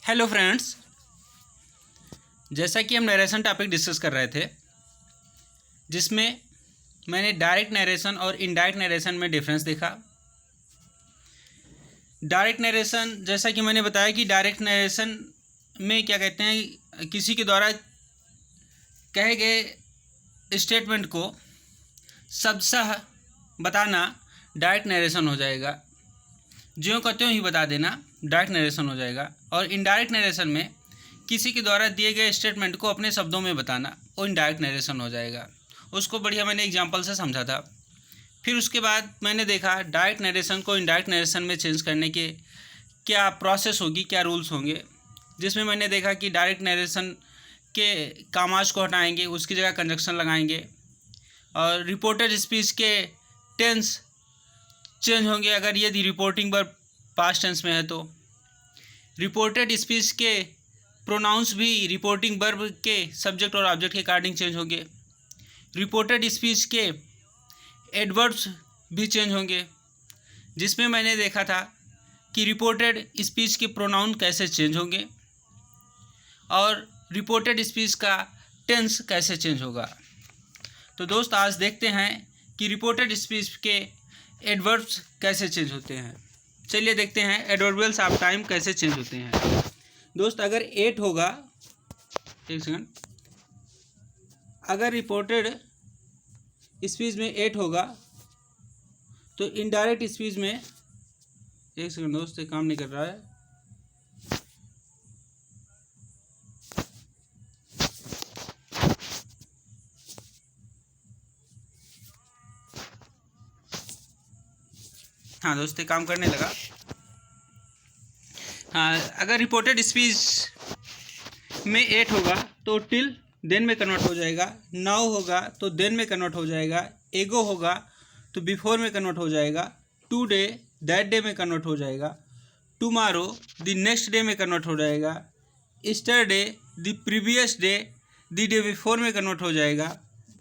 Hello friends, जैसा कि हम नरेशन टॉपिक डिस्कस कर रहे थे जिसमें मैंने डायरेक्ट नरेशन और इनडायरेक्ट नरेशन में डिफरेंस देखा। डायरेक्ट नरेशन, जैसा कि मैंने बताया कि डायरेक्ट नरेशन में क्या कहते हैं, किसी के द्वारा कहे गए स्टेटमेंट को शब्दशः बताना डायरेक्ट नरेशन हो जाएगा। ज्यों का त्यों ही बता देना डायरेक्ट नरेशन हो जाएगा। और इनडायरेक्ट नरेशन में किसी के द्वारा दिए गए स्टेटमेंट को अपने शब्दों में बताना वो इनडायरेक्ट नरेशन हो जाएगा। उसको बढ़िया मैंने एग्जांपल से समझा था। फिर उसके बाद मैंने देखा डायरेक्ट नरेशन को इनडायरेक्ट नरेशन में चेंज करने के क्या प्रोसेस होगी, क्या रूल्स होंगे, जिसमें मैंने देखा कि डायरेक्ट नरेशन के कामाज को हटाएंगे, उसकी जगह कंजक्शन लगाएंगे। और रिपोर्टेड स्पीच के टेंस चेंज होंगे अगर यदि रिपोर्टिंग वर्ब पास्ट टेंस में है तो। रिपोर्टेड स्पीच के प्रोनाउंस भी रिपोर्टिंग वर्ब के सब्जेक्ट और ऑब्जेक्ट के अकॉर्डिंग चेंज होंगे। रिपोर्टेड स्पीच के एडवर्ब्स भी चेंज होंगे, जिसमें मैंने देखा था कि रिपोर्टेड स्पीच के प्रोनाउन कैसे चेंज होंगे और रिपोर्टेड स्पीच का टेंस कैसे चेंज होगा। तो दोस्त आज देखते हैं कि रिपोर्टेड स्पीच के एडवर्ब्स कैसे चेंज होते हैं। चलिए देखते हैं एडवर्बियल्स ऑफ टाइम कैसे चेंज होते हैं। दोस्त अगर 8 होगा, एक सेकंड, अगर रिपोर्टेड स्पीच में 8 होगा तो इनडायरेक्ट स्पीच में, एक सेकंड दोस्त ये काम नहीं कर रहा है, हाँ दोस्त ये काम करने लगा। हाँ, अगर रिपोर्टेड स्पीच में 8 होगा तो टिल देन में कन्वर्ट हो जाएगा। नाउ होगा तो देन में कन्वर्ट हो जाएगा। एगो होगा तो बिफोर में कन्वर्ट हो जाएगा। टुडे दैट डे में कन्वर्ट हो जाएगा। टुमारो द नेक्स्ट डे में कन्वर्ट हो जाएगा। Yesterday the previous day the day before में कन्वर्ट हो जाएगा।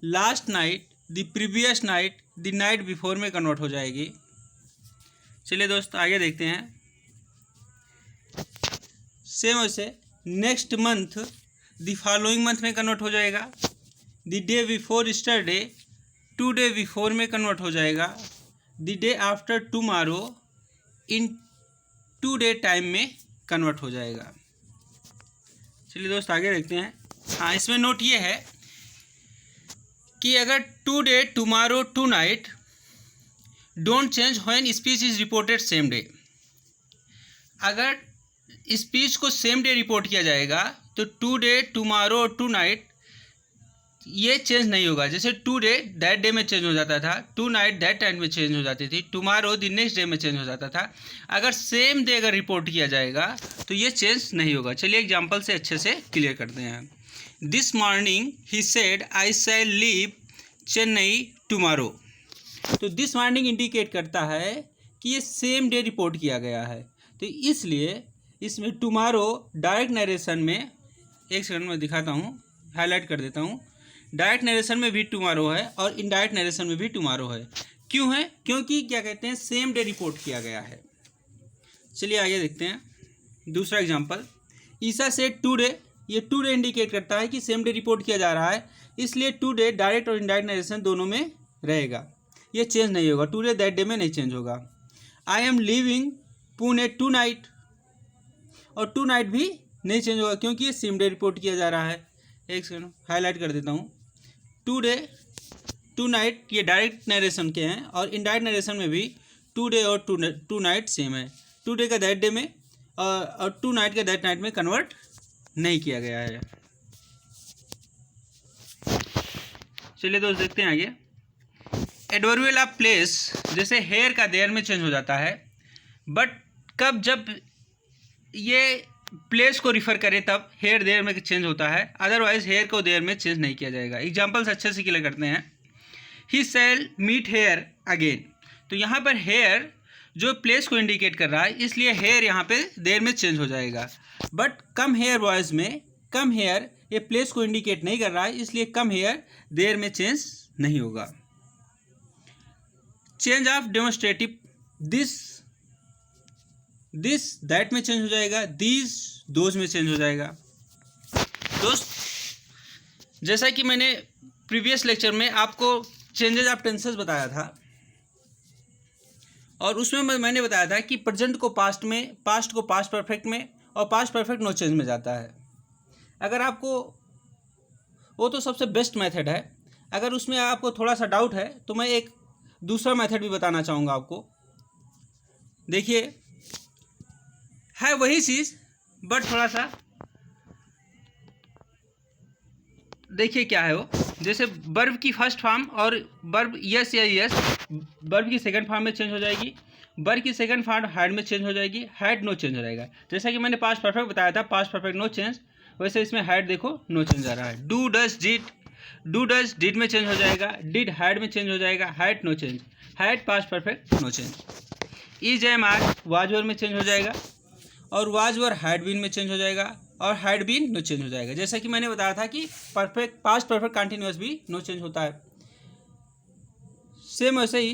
Last night the previous night the night before में कन्वर्ट हो जाएगी। चलिए दोस्त आगे देखते हैं। सेम वैसे next month the following month में कन्वर्ट हो जाएगा। The day before yesterday two day before में कन्वर्ट हो जाएगा। The day after tomorrow in 2 day time में कन्वर्ट हो जाएगा। चलिए दोस्त आगे देखते हैं। हाँ, इसमें नोट ये है कि अगर today tomorrow tonight don't change when speech is reported same day. अगर स्पीच को सेम डे रिपोर्ट किया जाएगा तो टुडे टुमारो टू नाइट ये चेंज नहीं होगा। जैसे टुडे दैट डे में चेंज हो जाता था, टू नाइट दैट टाइम में चेंज हो जाती थी, टुमारो द नेक्स्ट डे में चेंज हो जाता था। अगर सेम डे अगर रिपोर्ट किया जाएगा तो ये चेंज नहीं होगा। चलिए एग्जांपल से अच्छे से क्लियर करते हैं। This morning he said I shall leave Chennai tomorrow. तो दिस मॉर्निंग इंडिकेट करता है कि ये सेम डे रिपोर्ट किया गया है, तो इसलिए इसमें टुमारो डायरेक्ट नरेशन में, एक सेकंड में दिखाता हूँ, हाईलाइट कर देता हूँ। डायरेक्ट नरेशन में भी टुमारो है और इनडायरेक्ट नरेशन में भी टुमारो है। क्यों है? क्योंकि क्या कहते हैं, सेम डे रिपोर्ट किया गया है। चलिए आगे देखते हैं दूसरा एग्जांपल। ईसा से टुडे, ये टुडे इंडिकेट करता है कि सेम डे रिपोर्ट किया जा रहा है, इसलिए टुडे डायरेक्ट और इनडायरेक्ट नरेशन दोनों में रहेगा, ये चेंज नहीं होगा। टुडे दैट डे में नहीं चेंज होगा। I am living Pune tonight, और टू नाइट भी नहीं चेंज होगा क्योंकि ये सेम डे रिपोर्ट किया जा रहा है। एक सेकंड हाईलाइट कर देता हूँ। टुडे टू नाइट ये डायरेक्ट नरेशन के हैं और इनडायरेक्ट नरेशन में भी टुडे और टू नाइट सेम है। टुडे का दैट डे में और टू नाइट का दैट नाइट में कन्वर्ट नहीं किया गया है। चलिए दोस्त देखते हैं आगे। एडवर्बियल ऑफ प्लेस, जैसे हेयर का देयर में चेंज हो जाता है, बट कब, जब ये प्लेस को रिफ़र करे तब हेयर देयर में चेंज होता है, अदरवाइज हेयर को देयर में चेंज नहीं किया जाएगा। एग्जाम्पल्स अच्छे से क्लियर करते हैं। ही शैल मीट हेयर अगेन, तो यहाँ पर हेयर जो प्लेस को इंडिकेट कर रहा है, इसलिए हेयर यहाँ पे देयर में चेंज हो जाएगा। बट कम हेयर वॉइस में कम हेयर ये प्लेस को इंडिकेट नहीं कर रहा है, इसलिए कम हेयर देयर में चेंज नहीं होगा। Change of demonstrative, this that में चेंज हो जाएगा। दीज दोज में चेंज हो जाएगा। दोस्त, जैसा कि मैंने प्रीवियस लेक्चर में आपको चेंजेस ऑफ टेंसेस बताया था, और उसमें मैंने बताया था कि प्रेजेंट को पास्ट में, पास्ट को पास्ट परफेक्ट में, और पास्ट परफेक्ट नो चेंज में जाता है। अगर आपको, वो तो सबसे बेस्ट मेथड है, अगर उसमें आपको थोड़ा सा डाउट है तो मैं एक दूसरा मेथड भी बताना चाहूँगा आपको। देखिए, है वही चीज़ बट थोड़ा सा देखिए क्या है वो। जैसे वर्ब की फर्स्ट फॉर्म और वर्ब यस या यस वर्ब की सेकंड फॉर्म में चेंज हो जाएगी, वर्ब की सेकंड फॉर्म हैड में चेंज हो जाएगी, हैड नो चेंज हो जाएगा। जैसा कि मैंने पास्ट परफेक्ट बताया था, पास्ट परफेक्ट नो चेंज, वैसे इसमें हैड देखो नो चेंज आ रहा है। Do does did, do does did में चेंज हो जाएगा, डिड हैड में चेंज हो जाएगा, had no change, had past perfect no change. Is am are was were में चेंज हो जाएगा, और वाज वर हैड बीन में चेंज हो जाएगा, और हैड बीन नो चेंज हो जाएगा। जैसा कि मैंने बताया था कि परफेक्ट पास्ट परफेक्ट कंटिन्यूअस भी नो चेंज होता है। सेम वैसे ही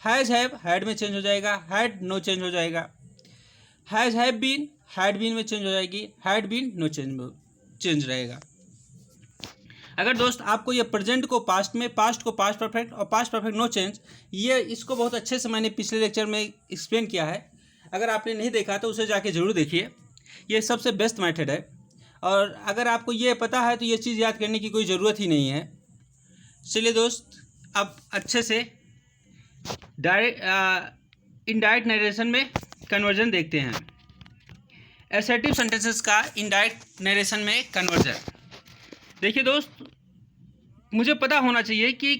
हैज़ हैव हैड में चेंज हो जाएगा, हैड नो चेंज हो जाएगा, has have been had been में चेंज हो जाएगी, हैड बीन नो चेंज रहेगा। अगर दोस्त आपको ये प्रेजेंट को पास्ट में, पास्ट को पास्ट परफेक्ट और पास्ट परफेक्ट नो चेंज, ये इसको बहुत अच्छे से मैंने पिछले लेक्चर में एक्सप्लेन किया है। अगर आपने नहीं देखा तो उसे जाके ज़रूर देखिए, ये सबसे बेस्ट मेथड है। और अगर आपको ये पता है तो ये चीज़ याद करने की कोई ज़रूरत ही नहीं है। चलिए दोस्त, अब अच्छे से इनडायरेक्ट नरेशन में कन्वर्जन देखते हैं। असर्टिव सेंटेंसेस का इनडायरेक्ट नरेशन में कन्वर्जन। देखिए दोस्त, मुझे पता होना चाहिए कि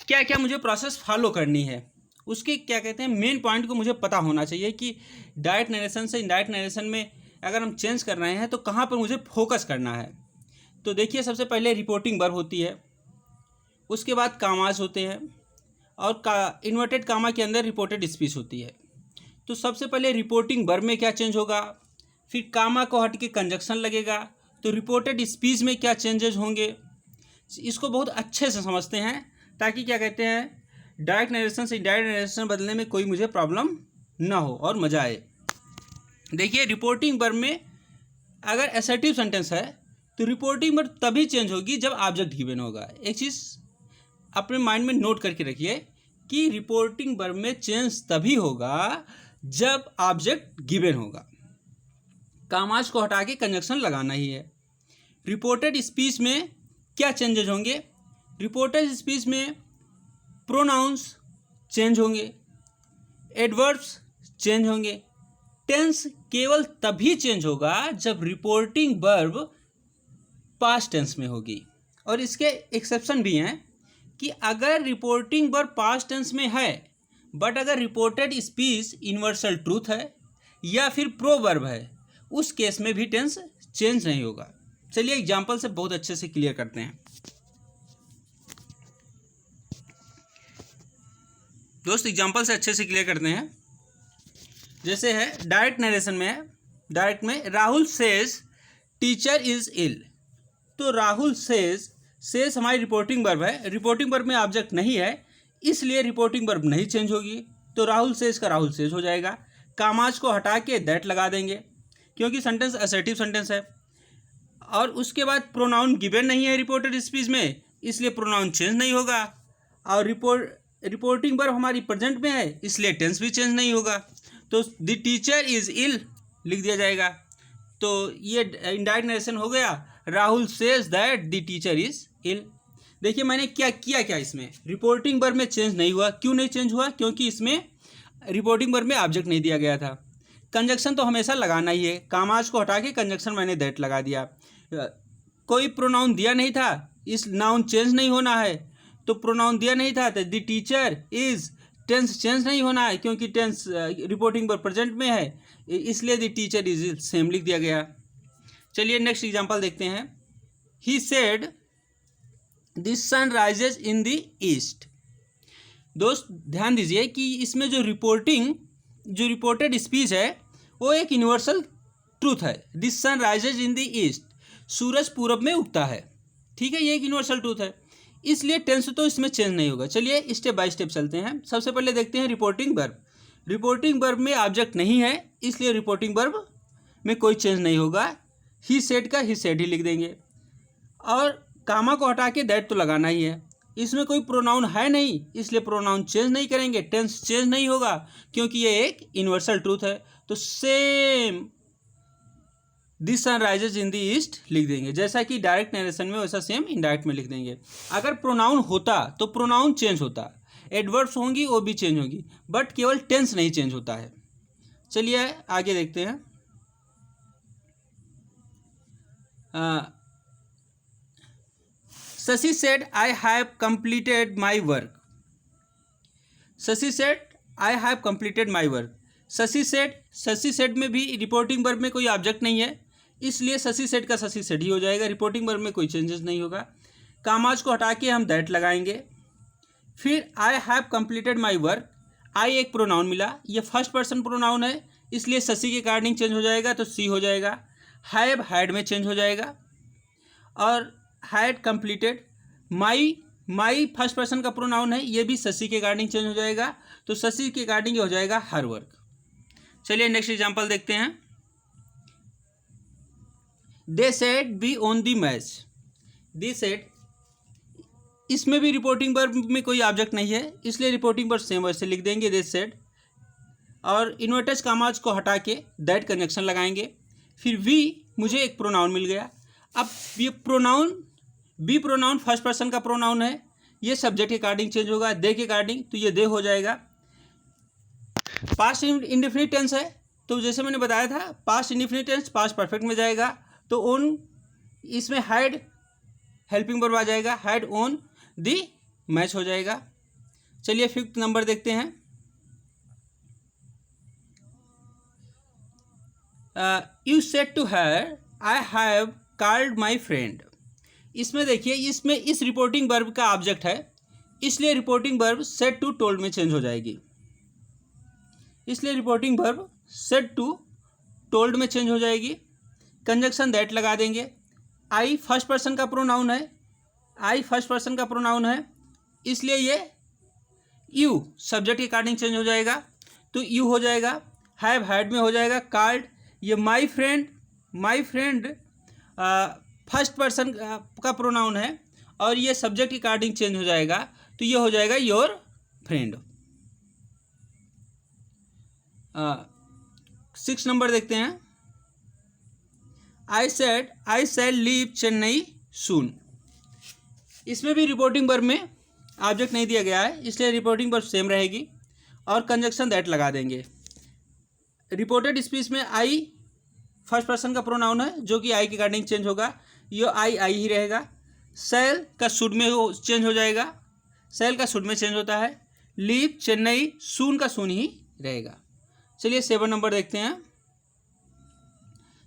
क्या क्या मुझे प्रोसेस फॉलो करनी है, उसके क्या कहते हैं मेन पॉइंट को मुझे पता होना चाहिए कि डायरेक्ट नरेशन से इनडायरेक्ट नरेशन में अगर हम चेंज कर रहे हैं तो कहाँ पर मुझे फोकस करना है। तो देखिए, सबसे पहले रिपोर्टिंग वर्ब होती है, उसके बाद कामाज होते हैं, और इन्वर्टेड कामा के अंदर रिपोर्टेड स्पीच होती है। तो सबसे पहले रिपोर्टिंग वर्ब में क्या चेंज होगा, फिर कामा को हट के कंजक्शन लगेगा, तो रिपोर्टेड स्पीच में क्या चेंजेस होंगे, इसको बहुत अच्छे से समझते हैं ताकि क्या कहते हैं डायरेक्ट नरेशन से इनडायरेक्ट नरेशन बदलने में कोई मुझे प्रॉब्लम ना हो और मज़ा आए। देखिए, रिपोर्टिंग वर्ब में अगर असर्टिव सेंटेंस है तो रिपोर्टिंग वर्ब तभी चेंज होगी जब ऑब्जेक्ट गिवन होगा। एक चीज़ अपने माइंड में नोट करके रखिए कि रिपोर्टिंग वर्ब में चेंज तभी होगा जब ऑब्जेक्ट गिवन होगा। कामाज को हटा के कंजक्शन लगाना ही है। रिपोर्टेड स्पीच में क्या चेंजेस होंगे, रिपोर्टेड स्पीच में प्रोनाउंस चेंज होंगे, एडवर्ब्स चेंज होंगे। टेंस केवल तभी चेंज होगा जब रिपोर्टिंग वर्ब पास्ट टेंस में होगी, और इसके एक्सेप्शन भी हैं कि अगर रिपोर्टिंग वर्ब पास्ट टेंस में है बट अगर रिपोर्टेड स्पीच यूनिवर्सल ट्रूथ है या फिर प्रोवर्ब है, उस केस में भी टेंस चेंज नहीं होगा। चलिए एग्जाम्पल से बहुत अच्छे से क्लियर करते हैं। दोस्त, एग्जाम्पल से अच्छे से क्लियर करते हैं। जैसे है डायरेक्ट नरेशन में है, डायरेक्ट में Rahul says teacher is ill. तो राहुल सेज हमारी रिपोर्टिंग वर्ब है, रिपोर्टिंग वर्ब में ऑब्जेक्ट नहीं है, इसलिए रिपोर्टिंग वर्ब नहीं चेंज होगी, तो राहुल सेज का राहुल सेज हो जाएगा। कामाज को हटा के दैट लगा देंगे क्योंकि सेंटेंस असर्टिव सेंटेंस है, और उसके बाद प्रोनाउन गिवन नहीं है रिपोर्टेड स्पीच में, इसलिए प्रोनाउन चेंज नहीं होगा, और रिपोर्टिंग वर्ब हमारी प्रेजेंट में है इसलिए टेंस भी चेंज नहीं होगा। तो द टीचर इज़ इल लिख दिया जाएगा। तो ये इनडायरेक्ट नरेशन हो गया, Rahul says that the teacher is ill. देखिए मैंने क्या किया, क्या इसमें रिपोर्टिंग वर्ब में चेंज नहीं हुआ। क्यों नहीं चेंज हुआ, क्योंकि इसमें रिपोर्टिंग वर्ब में ऑब्जेक्ट नहीं दिया गया था। कंजक्शन तो हमेशा लगाना ही है, कामाज को हटा के कंजक्शन मैंने दैट लगा दिया। कोई प्रोनाउन दिया नहीं था, इस नाउन चेंज नहीं होना है, तो प्रोनाउन दिया नहीं था तो the teacher is, tense change नहीं होना है क्योंकि टेंस रिपोर्टिंग पर प्रेजेंट में है, इसलिए द टीचर इज सेम लिख दिया गया। चलिए नेक्स्ट एग्जांपल देखते हैं। He said the sun rises in the east. दोस्त ध्यान दीजिए कि इसमें जो रिपोर्टेड स्पीच है वो एक यूनिवर्सल ट्रूथ है। The sun rises in the east, सूरज पूरब में उगता है, ठीक है, ये एक यूनिवर्सल ट्रूथ है, इसलिए टेंस तो इसमें चेंज नहीं होगा। चलिए स्टेप बाय स्टेप चलते हैं। सबसे पहले देखते हैं रिपोर्टिंग वर्ब। रिपोर्टिंग वर्ब में ऑब्जेक्ट नहीं है इसलिए रिपोर्टिंग वर्ब में कोई चेंज नहीं होगा, ही सेड का ही सेड ही लिख देंगे। और कामा को हटा के दैट तो लगाना ही है। इसमें कोई प्रोनाउन है नहीं, इसलिए प्रोनाउन चेंज नहीं करेंगे, टेंस चेंज नहीं होगा, क्योंकि ये एक यूनिवर्सल ट्रूथ है। तो same the sun rises in the east लिख देंगे, जैसा कि डायरेक्ट नरेशन में वैसा सेम इनडायरेक्ट में लिख देंगे। अगर प्रोनाउन होता तो प्रोनाउन चेंज होता, एडवर्ब्स होंगी वो भी चेंज होंगी, बट केवल टेंस नहीं चेंज होता है। चलिए आगे देखते हैं। Shashi said I have completed my work. Shashi said I have completed my work. Shashi said में भी रिपोर्टिंग वर्ब में कोई ऑब्जेक्ट नहीं है, इसलिए शशि सेड का शशि सेड ही हो जाएगा, रिपोर्टिंग वर्ब में कोई चेंजेस नहीं होगा। कामाज को हटा के हम दैट लगाएंगे। फिर I have completed my work, I एक प्रोनाउन मिला, ये फर्स्ट पर्सन प्रोनाउन है, इसलिए शशि के अकॉर्डिंग चेंज हो जाएगा, तो सी हो जाएगा। हैव हैड में चेंज हो जाएगा। और had completed, my first person का प्रोनाउन है, ये भी शशि के अकॉर्डिंग चेंज हो जाएगा, तो शशि के अकॉर्डिंग हो जाएगा हर वर्क। चलिए नेक्स्ट एग्जांपल देखते हैं। They said we won the match. They said, इसमें भी रिपोर्टिंग वर्ब में कोई ऑब्जेक्ट नहीं है, इसलिए रिपोर्टिंग वर्ब सेम वैसे लिख देंगे, दे सेड। और इन्वर्टेड कामाज को हटा के दैट कंजक्शन लगाएंगे। फिर वी, मुझे एक प्रोनाउन मिल गया। अब ये pronoun, we pronoun first person का प्रोनाउन है, ये सब्जेक्ट के अकॉर्डिंग चेंज होगा, दे के अकॉर्डिंग, तो ये दे हो जाएगा। पास्ट इंडेफिनिट टेंस है, तो जैसे मैंने बताया था past indefinite tense past perfect में जाएगा, तो ओन, इसमें हैड हेल्पिंग वर्ब आ जाएगा, हैड ओन दी मैच हो जाएगा। चलिए फिफ्थ नंबर देखते हैं। You said to her I have called my friend. इसमें देखिए, इसमें इस रिपोर्टिंग वर्ब का ऑब्जेक्ट है, इसलिए reporting verb said to told में चेंज हो जाएगी, इसलिए reporting verb said to told में चेंज हो जाएगी। कंजक्शन दैट लगा देंगे। आई फर्स्ट पर्सन का प्रोनाउन है, आई फर्स्ट पर्सन का प्रोनाउन है, इसलिए ये यू सब्जेक्ट के अकॉर्डिंग चेंज हो जाएगा, तो यू हो जाएगा। हैव हैड में हो जाएगा कॉल्ड, ये माई फ्रेंड फर्स्ट पर्सन का प्रोनाउन है, और ये सब्जेक्ट के अकॉर्डिंग चेंज हो जाएगा, तो ये हो जाएगा योर फ्रेंड। 6 नंबर देखते हैं। आई सेड लीव चेन्नई सून। इसमें भी रिपोर्टिंग वर्ब में ऑब्जेक्ट नहीं दिया गया है, इसलिए रिपोर्टिंग वर्ब सेम रहेगी, और कंजक्शन दैट लगा देंगे। रिपोर्टेड स्पीच में आई फर्स्ट पर्सन का प्रोनाउन है, जो कि आई के अकॉर्डिंग चेंज होगा, ये आई ही रहेगा। सेल का शुड में चेंज हो जाएगा, सेल का शुड में चेंज होता है। लीव चेन्नई, सून का सून ही रहेगा। चलिए 7 नंबर देखते हैं।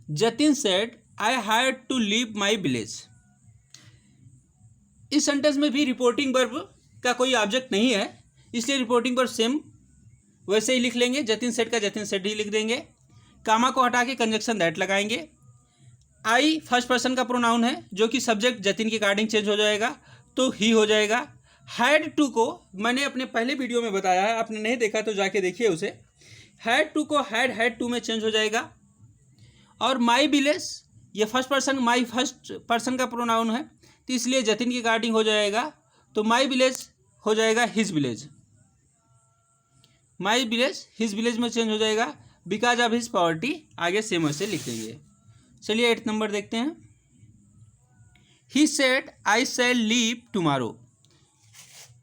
Jatin said I had to leave my village. इस सेंटेंस में भी रिपोर्टिंग वर्ब का कोई ऑब्जेक्ट नहीं है, इसलिए रिपोर्टिंग वर्ब सेम वैसे ही लिख लेंगे, जतिन सेड का जतिन सेड ही लिख देंगे। कामा को हटा के कंजक्शन दैट लगाएंगे। आई फर्स्ट पर्सन का प्रोनाउन है, जो कि सब्जेक्ट जतिन के अकॉर्डिंग चेंज हो जाएगा, तो ही हो जाएगा। हैड टू को मैंने अपने पहले वीडियो में बताया है, आपने नहीं देखा तो जाके देखिए उसे। हैड टू को हैड टू में चेंज हो जाएगा। और माई विलेज, ये फर्स्ट पर्सन का प्रोनाउन है, तो इसलिए जतिन के अकॉर्डिंग हो जाएगा, तो माई विलेज हो जाएगा his village. My village his village में चेंज हो जाएगा, बिकॉज ऑफ हिज पॉवर्टी, आगे सेम वैसे लिख देंगे। चलिए 8 नंबर देखते हैं। He said I shall leave tomorrow.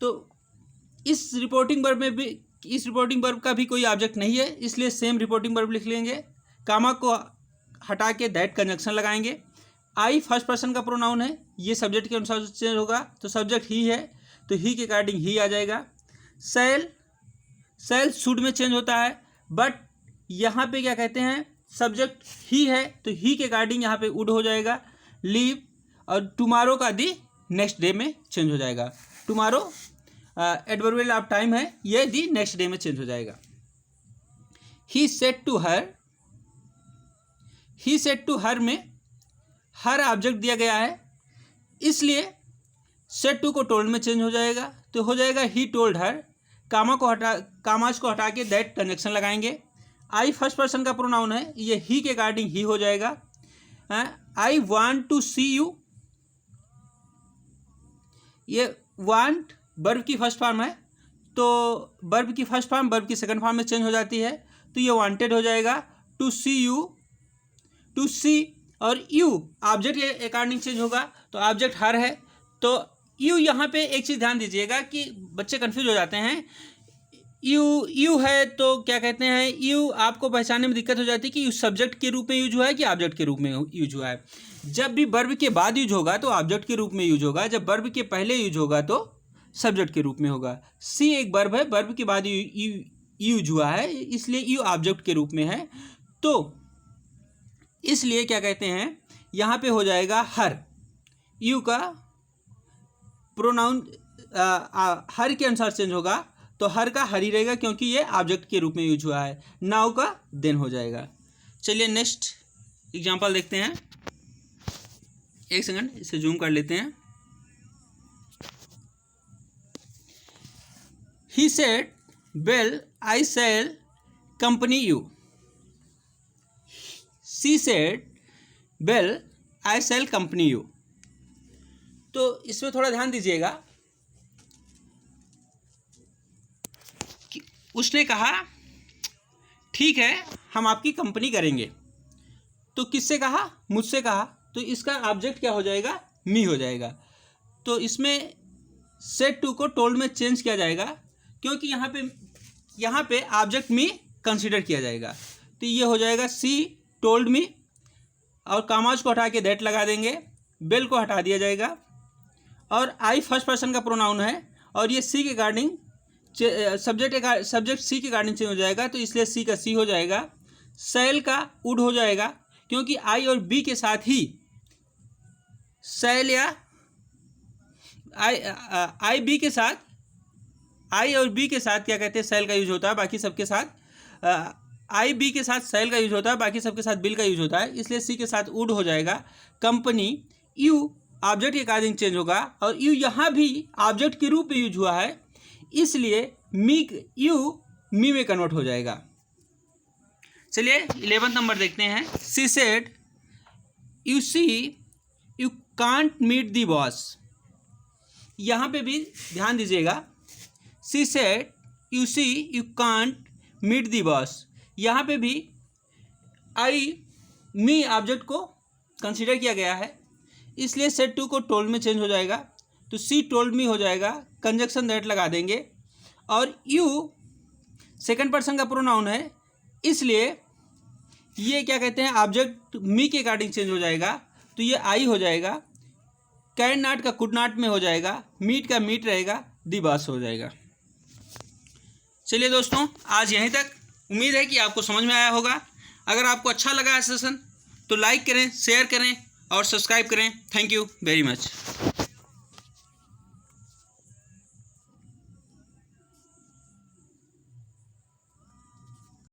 तो इस रिपोर्टिंग वर्ब का भी कोई ऑब्जेक्ट नहीं है, इसलिए सेम रिपोर्टिंग वर्ब लिख लेंगे। कामा को हटा के दैट कंजक्शन लगाएंगे। आई फर्स्ट पर्सन का प्रोनाउन है, ये सब्जेक्ट के अनुसार चेंज होगा, तो सब्जेक्ट ही है, तो ही के अकॉर्डिंग ही आ जाएगा। सेल शुड में चेंज होता है, बट यहाँ पे क्या कहते हैं, सब्जेक्ट ही है, तो ही के अकॉर्डिंग यहाँ पे वुड हो जाएगा। लीव और टुमारो का दी नेक्स्ट डे में चेंज हो जाएगा। टुमारो एडवर्बियल ऑफ टाइम है, ये दी नेक्स्ट डे में चेंज हो जाएगा। ही सेड टू हर में हर ऑब्जेक्ट दिया गया है, इसलिए सेड टू को टोल्ड में चेंज हो जाएगा, तो हो जाएगा ही टोल्ड हर। कामाज को हटा के दैट कंजक्शन लगाएंगे। आई फर्स्ट पर्सन का प्रोनाउन है, ये ही के अकॉर्डिंग ही हो जाएगा। I want to see you, ये वांट वर्ब की फर्स्ट फॉर्म है, तो वर्ब की फर्स्ट फॉर्म वर्ब की सेकंड फॉर्म में चेंज हो जाती है, तो ये वांटेड हो जाएगा। To see you, to see, और यू ऑब्जेक्ट के अकॉर्डिंग चेंज होगा, तो ऑब्जेक्ट हर है, तो यू यहाँ पे एक चीज़ ध्यान दीजिएगा कि बच्चे कंफ्यूज हो जाते हैं। यू है तो क्या कहते हैं, यू आपको पहचानने में दिक्कत हो जाती है कि यू सब्जेक्ट के रूप में यूज हुआ है कि ऑब्जेक्ट के रूप में यूज हुआ है। जब भी वर्ब के बाद यूज होगा तो ऑब्जेक्ट के रूप में यूज होगा, जब वर्ब के पहले यूज होगा तो सब्जेक्ट के रूप में होगा। सी एक वर्ब है, वर्ब के बाद यूज हुआ है, इसलिए यू ऑब्जेक्ट के रूप में है, तो इसलिए क्या कहते हैं यहाँ पे हो जाएगा हर। यू का प्रोनाउन हर के अनुसार चेंज होगा, तो हर का हर ही रहेगा क्योंकि ये ऑब्जेक्ट के रूप में यूज हुआ है। नाउ का देन हो जाएगा। चलिए नेक्स्ट एग्जांपल देखते हैं। एक सेकंड, इसे जूम कर लेते हैं। He said well I sell company you. She said well I sell company you. तो इसमें थोड़ा ध्यान दीजिएगा कि उसने कहा ठीक है हम आपकी कंपनी करेंगे, तो किससे कहा, मुझसे कहा, तो इसका ऑब्जेक्ट क्या हो जाएगा, मी हो जाएगा। तो इसमें सेड टू को टोल्ड में चेंज किया जाएगा क्योंकि यहाँ पे ऑब्जेक्ट मी कंसीडर किया जाएगा, तो ये हो जाएगा सी टोल्ड मी, और कामाज को हटा के दैट लगा देंगे, बेल को हटा दिया जाएगा, और आई फर्स्ट पर्सन का प्रोनाउन है और ये सी के अकॉर्डिंग सब्जेक्ट सी के अकॉर्डिंग चेंज हो जाएगा, तो इसलिए सी का सी हो जाएगा। सेल का वुड हो जाएगा क्योंकि आई और बी के साथ ही सेल या आई बी के साथ, आई और बी के साथ क्या कहते हैं सेल का यूज होता है, बाकी सबके साथ आई बी के साथ सेल का यूज होता है, बाकी सबके साथ बिल का यूज होता है, इसलिए सी के साथ वुड हो जाएगा। कंपनी यू ऑब्जेक्ट के अकॉर्डिंग चेंज होगा, और यू यहाँ भी ऑब्जेक्ट के रूप में यूज हुआ है, इसलिए मी यू मी में कन्वर्ट हो जाएगा। चलिए 11 नंबर देखते हैं। She said you see you can't meet the boss. यहाँ पे भी ध्यान दीजिएगा। She said you see you can't meet the boss, यहाँ पे भी आई मी ऑब्जेक्ट को कंसीडर किया गया है, इसलिए सेड टू को टोल्ड में चेंज हो जाएगा, तो सी टोल्ड मी हो जाएगा, कंजक्शन दैट लगा देंगे, और यू सेकंड पर्सन का प्रोनाउन है, इसलिए ये क्या कहते हैं ऑब्जेक्ट मी के अकॉर्डिंग चेंज हो जाएगा, तो ये आई हो जाएगा। कैन नॉट का कुड नॉट में हो जाएगा, मीट का मीट रहेगा, दी बॉस हो जाएगा। चलिए दोस्तों आज यहीं तक, उम्मीद है कि आपको समझ में आया होगा। अगर आपको अच्छा लगा है सेशन तो लाइक करें, शेयर करें और सब्सक्राइब करें। Thank you very much.